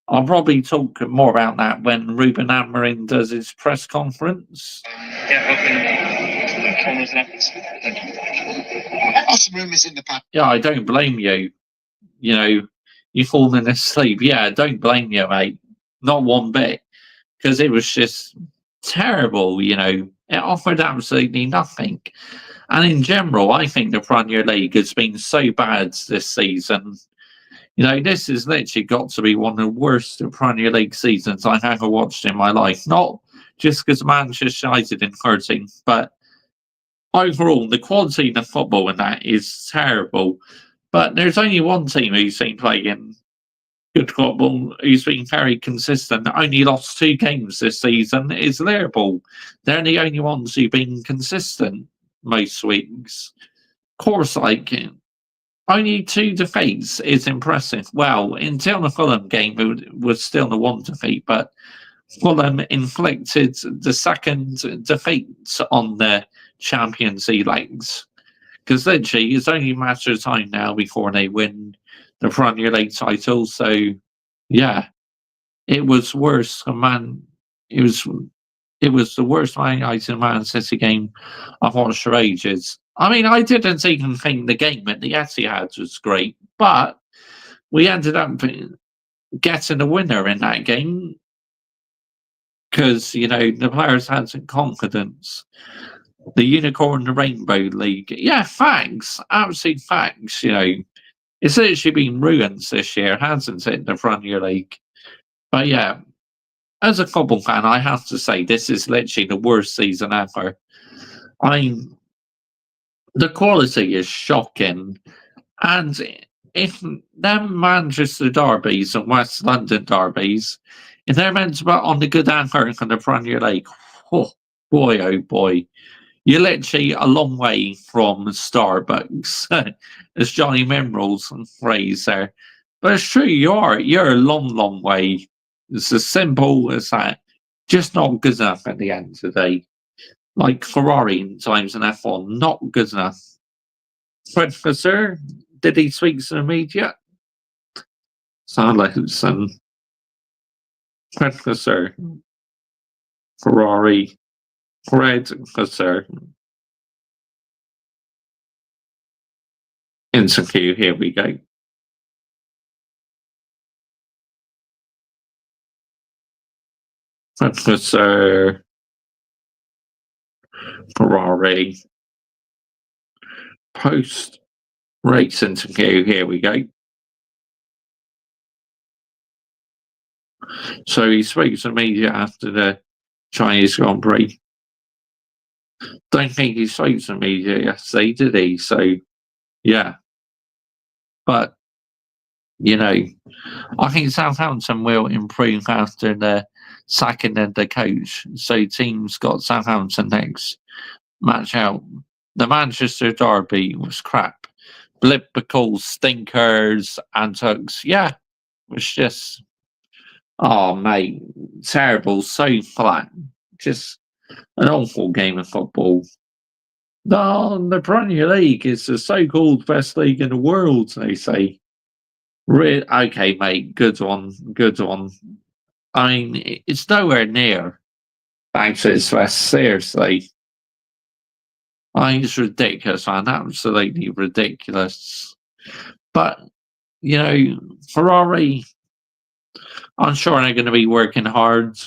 Speaker 1: I'll probably talk more about that when Ruben Amorim does his press conference.
Speaker 3: yeah, hoping Connors happens.
Speaker 2: Lots of rumours in the past.
Speaker 1: Yeah, I don't blame you. You know, you've fallen asleep. Yeah, I don't blame you, mate. Not one bit. Because it was just terrible, you know. It offered absolutely nothing. And in general, I think the Premier League has been so bad this season. You know, this has literally got to be one of the worst Premier League seasons I've ever watched in my life. Not just because Manchester United in hurting, but overall, the quality of the football in that is terrible. But there's only one team who's been playing good football, who's been very consistent, only lost 2 games this season, is Liverpool. They're the only ones who've been consistent most weeks. Of course, like, only 2 defeats is impressive. Well, until the Fulham game, it was still the 1 defeat, but Fulham inflicted the 2nd defeat on the Champions League legs. Because literally, it's only a matter of time now before they win the Premier League title. So, yeah, it was worse. It was the worst Man United Man City game I've watched for ages. I mean, I didn't even think the game at the Etihad was great, but we ended up getting a winner in that game because, you know, the players had some confidence. The Unicorn, the Rainbow League. Yeah, thanks. Absolute thanks. You know, it's literally been ruined this year, hasn't it, the Premier League? But yeah, as a football fan, I have to say this is literally the worst season ever. I mean, the quality is shocking. And if them Manchester derbies and West London derbies, if they're meant to put on the good effort for the Premier League, oh boy, you're literally a long way from Starbucks, as Johnny Minerals phrase there. But it's true, you're a long way. It's as simple as that. Just not good enough at the end of the day. Like Ferrari in times in F1, not good enough. Fred Fisser, did he speak to the media? Silence and Fred Fisser. Ferrari, red, because they're insecure. Here we go. Because they're Ferrari, post race interview. Here we go. So he spoke to the media after the Chinese Grand Prix. Don't think he spoke to the media yesterday, did he? So, yeah. But, you know, I think Southampton will improve after the sacking of the coach. So teams got Southampton next match out. The Manchester derby was crap. Blippicals, stinkers, and tugs. Yeah, it was just, oh, mate, terrible, so flat. Just an awful game of football. The Premier League is the so-called best league in the world, they say. Okay, mate, good one, good one. I mean, it's nowhere near back to its best, seriously. I think it's ridiculous, man, absolutely ridiculous. But, you know, Ferrari, I'm sure they're going to be working hard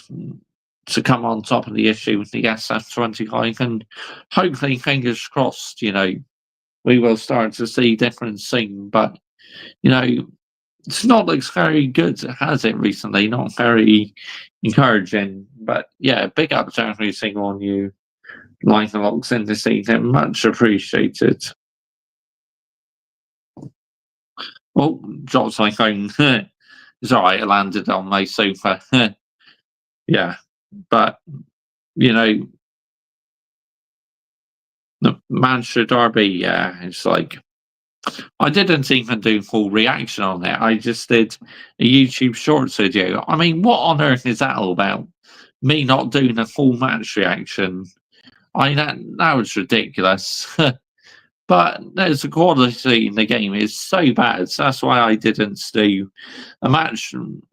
Speaker 1: to come on top of the issue with the SF25, and hopefully, fingers crossed, you know, we will start to see difference soon. But, you know, it's not looks very good, has it, recently? Not very encouraging. But yeah, big up to every single one you like the locks in this season. Much appreciated. Oh, drops my phone. It's alright, it landed on my sofa. Yeah. But, you know, the Manchester derby, yeah, it's like, I didn't even do full reaction on it. I just did a YouTube Shorts video. I mean, what on earth is that all about? Me not doing a full match reaction. That was ridiculous. But there's the quality in the game is so bad. So that's why I didn't do a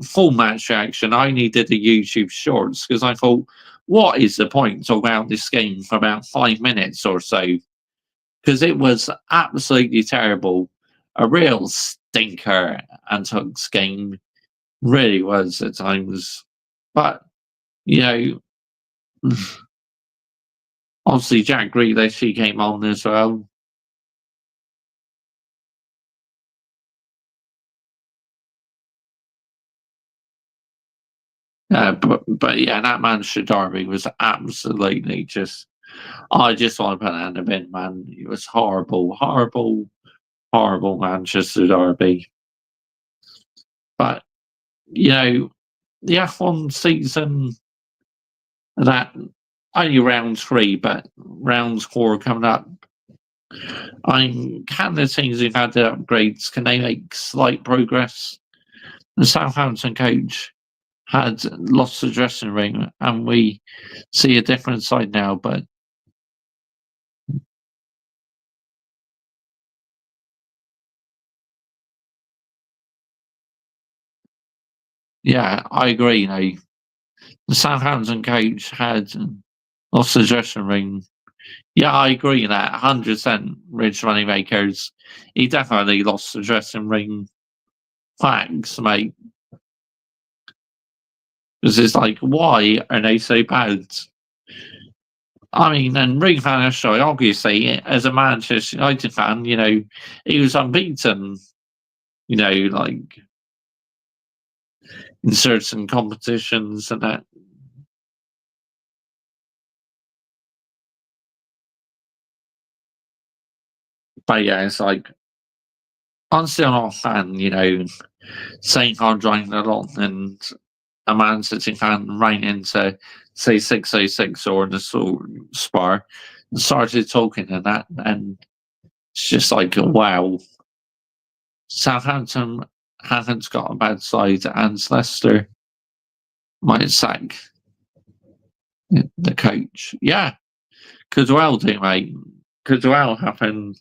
Speaker 1: full match reaction. I only did a YouTube Shorts because I thought, what is the point talking about this game for about 5 minutes or so? Because it was absolutely terrible. A real stinker Antuck's game. Really was at times. But, you know, obviously Jack Grealish, he came on as well. But yeah, that Manchester derby was absolutely just. I just want to put that in the bin, man. It was horrible, horrible, horrible Manchester derby. But you know, the F1 season, that only round 3, but round 4 coming up. Can the teams who've had the upgrades, can they make slight progress? The Southampton coach had lost the dressing room, and we see a different side now. But yeah, I agree. You know, the Southampton coach had lost the dressing room. Yeah, I agree with that 100%. Rich Moneymakers, he definitely lost the dressing room. Facts, mate. Because it's like, why are they so bad? I mean, and Ring Van Nistelrooy, obviously, as a Manchester United fan, you know, he was unbeaten, you know, like in certain competitions and that. But yeah, it's like, I'm still not a fan, you know, saying I'm drawing a lot and a Man City fan ran into, say, 606 or in the Spar and started talking and that, and it's just like, wow. Southampton haven't got a bad side, and Leicester might sack the coach. Yeah, could well do, mate. Could well happen.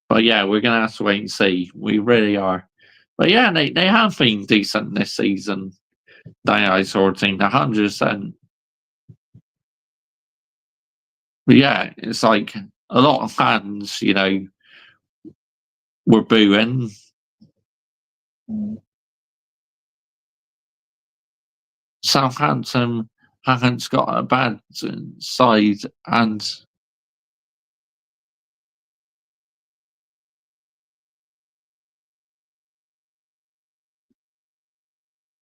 Speaker 1: But yeah, we're going to have to wait and see. We really are. But yeah, they have been decent this season. dinosaur team, 100%. But yeah, it's like a lot of fans, were booing. Southampton haven't got a bad side, and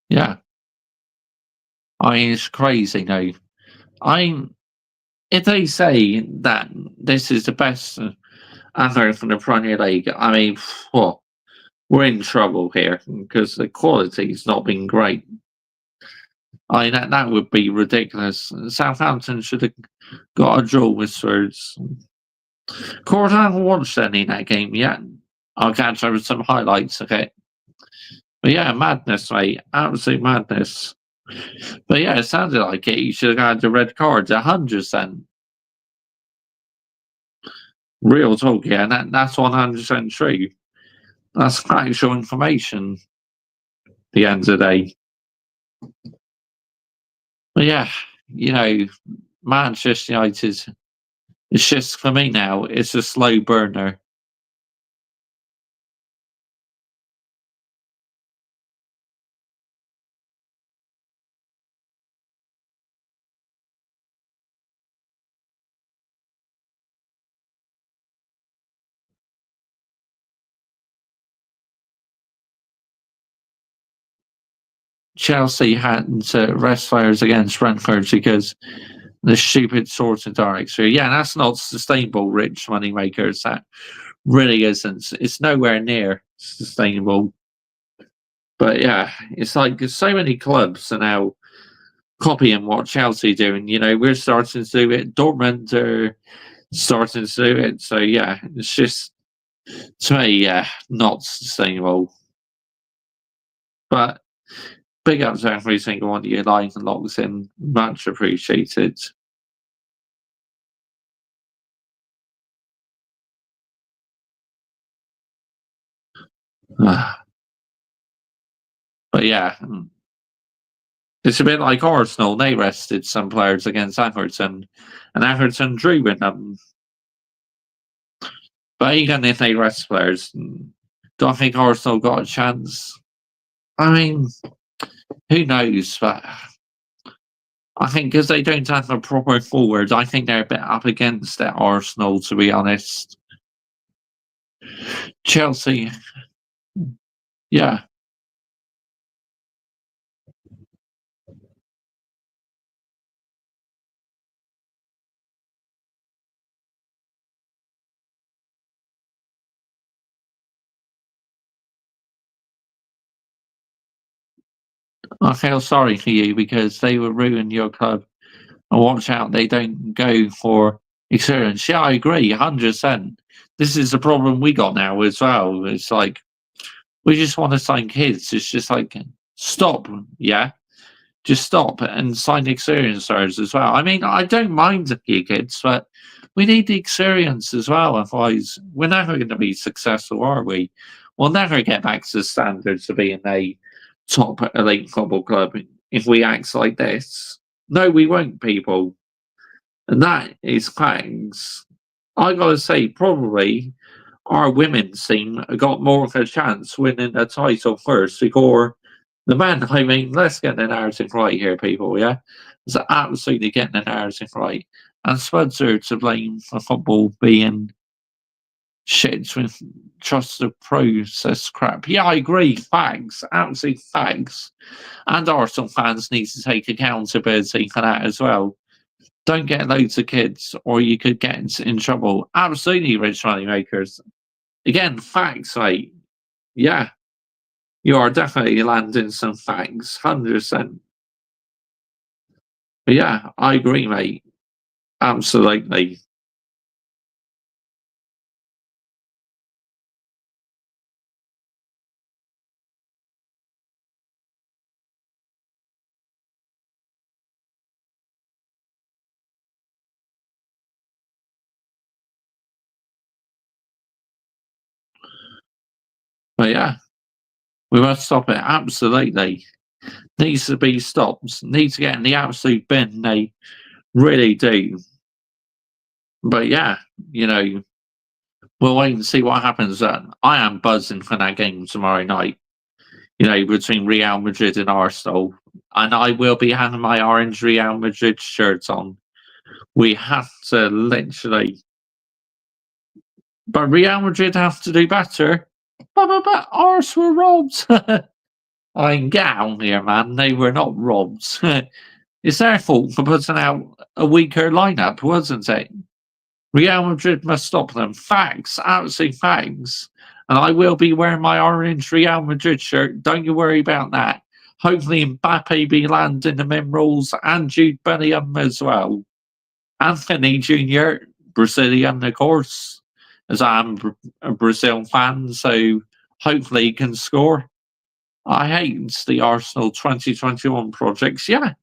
Speaker 1: yeah, it's crazy now. If they say that this is the best anthem from the Premier League, I mean, well, we're in trouble here because the quality's not been great. I mean, that would be ridiculous. Southampton should have got a draw with Spurs. Of course, I haven't watched any of that game yet. I'll catch up with some highlights of it. But yeah, madness, mate. Absolute madness. But yeah, it sounded like it. You should have had the red cards, 100%. Real talk, yeah. That's 100% true. That's factual information at the end of the day. But yeah, Manchester United, it's just for me now, it's a slow burner. Chelsea had to rest players against Brentford because the stupid sorted directory. Yeah, that's not sustainable, rich moneymakers. That really isn't. It's nowhere near sustainable. But yeah, it's like so many clubs are now copying what Chelsea doing. We're starting to do it. Dortmund are starting to do it. So yeah, it's just, to me, yeah, not sustainable. But big up to every single one of you like and logs in. Much appreciated. But yeah, it's a bit like Arsenal. They rested some players against Everton, and Everton drew with them. But even if they rest players, do I think Arsenal got a chance? I mean, who knows? But I think because they don't have a proper forward, I think they're a bit up against it, Arsenal, to be honest. Chelsea, yeah. I feel sorry for you because they will ruin your club. And watch out, they don't go for experience. Yeah, I agree, 100%. This is the problem we got now as well. It's like, we just want to sign kids. It's just like, stop, yeah? Just stop and sign experienced stars as well. I mean, I don't mind the kids, but we need the experience as well. Otherwise, we're never going to be successful, are we? We'll never get back to the standards of being a top elite football club if we act like this. No, we won't, people. And that is facts. I gotta say, probably our women's team got more of a chance winning a title first before the men. I mean, let's get the narrative right here, people, yeah? It's absolutely getting the narrative right. And Spuds are to blame for football being shit with trust the process crap. Yeah, I agree. Facts. Absolute facts. And Arsenal fans need to take accountability for that as well. Don't get loads of kids or you could get in trouble. Absolutely, rich money makers. Again, facts, mate. Yeah, you are definitely landing some facts, 100%. But yeah, I agree, mate. Absolutely. But yeah, we must stop it. Absolutely. needs to be stopped. Needs to get in the absolute bin. They really do. But yeah, we'll wait and see what happens. I am buzzing for that game tomorrow night. Between Real Madrid and Arsenal, and I will be having my orange Real Madrid shirt on. We have to literally, but Real Madrid have to do better. But Arsenal robbed. I mean, get out here, man. They were not robbed. It's their fault for putting out a weaker lineup, wasn't it? Real Madrid must stop them. Facts, absolute facts. And I will be wearing my orange Real Madrid shirt. Don't you worry about that. Hopefully Mbappe be landing the minerals and Jude Bellingham as well. Anthony Jr., Brazilian, of course, as I'm a Brazil fan, so hopefully he can score. I hate the Arsenal 2021 projects. Yeah,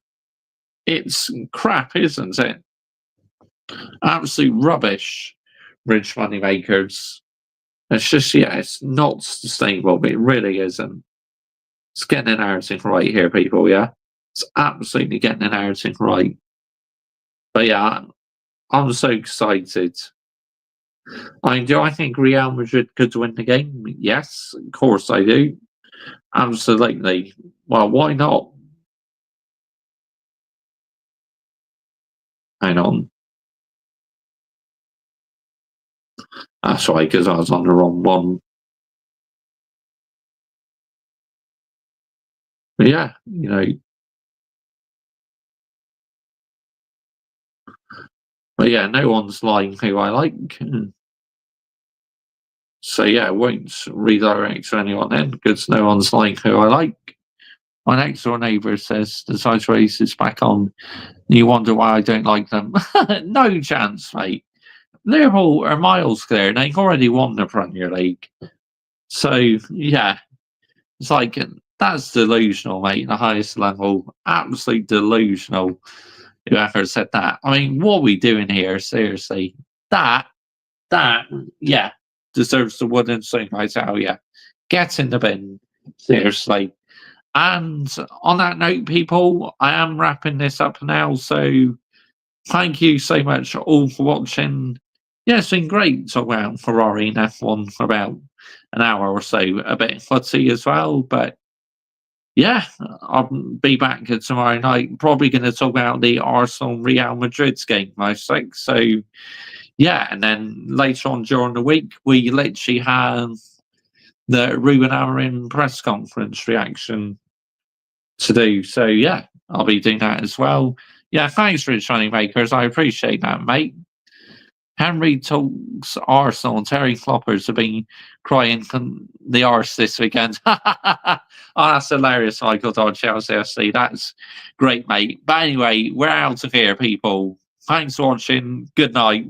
Speaker 1: it's crap, isn't it? Absolute rubbish, rich money makers. It's just, it's not sustainable. It really isn't. It's getting the narrative right here, people, yeah? It's absolutely getting the narrative right. But yeah, I'm so excited. Do I think Real Madrid could win the game? Yes, of course I do. Absolutely. Well, why not? Hang on. That's right, because I was on the wrong one. But yeah, But yeah, no one's lying who I like. So yeah, I won't redirect to anyone then, because no one's lying who I like. My next door neighbour says the Size Race is back on. You wonder why I don't like them. No chance, mate. Liverpool are miles clear, and they've already won the Premier League. So, yeah, it's like, that's delusional, mate, the highest level. Absolutely delusional, whoever said that. I mean, what are we doing here, seriously? That, yeah, deserves the wooden spoon, I tell you. Get in the bin, seriously. And on that note, people, I am wrapping this up now, so thank you so much all for watching. Yeah, it's been great talking about Ferrari and F1 for about an hour or so, a bit of footy as well. But yeah, I'll be back tomorrow night. Probably going to talk about the Arsenal Real Madrid's game, most like. So yeah, and then later on during the week, we literally have the Ruben Amorim press conference reaction to do. So yeah, I'll be doing that as well. Yeah, thanks, Rich Makers. I appreciate that, mate. Henry talks Arsenal and Terry Floppers have been crying from the arse this weekend. Oh, that's hilarious, Michael Dodd, Chelsea FC. That's great, mate. But anyway, we're out of here, people. Thanks for watching. Good night.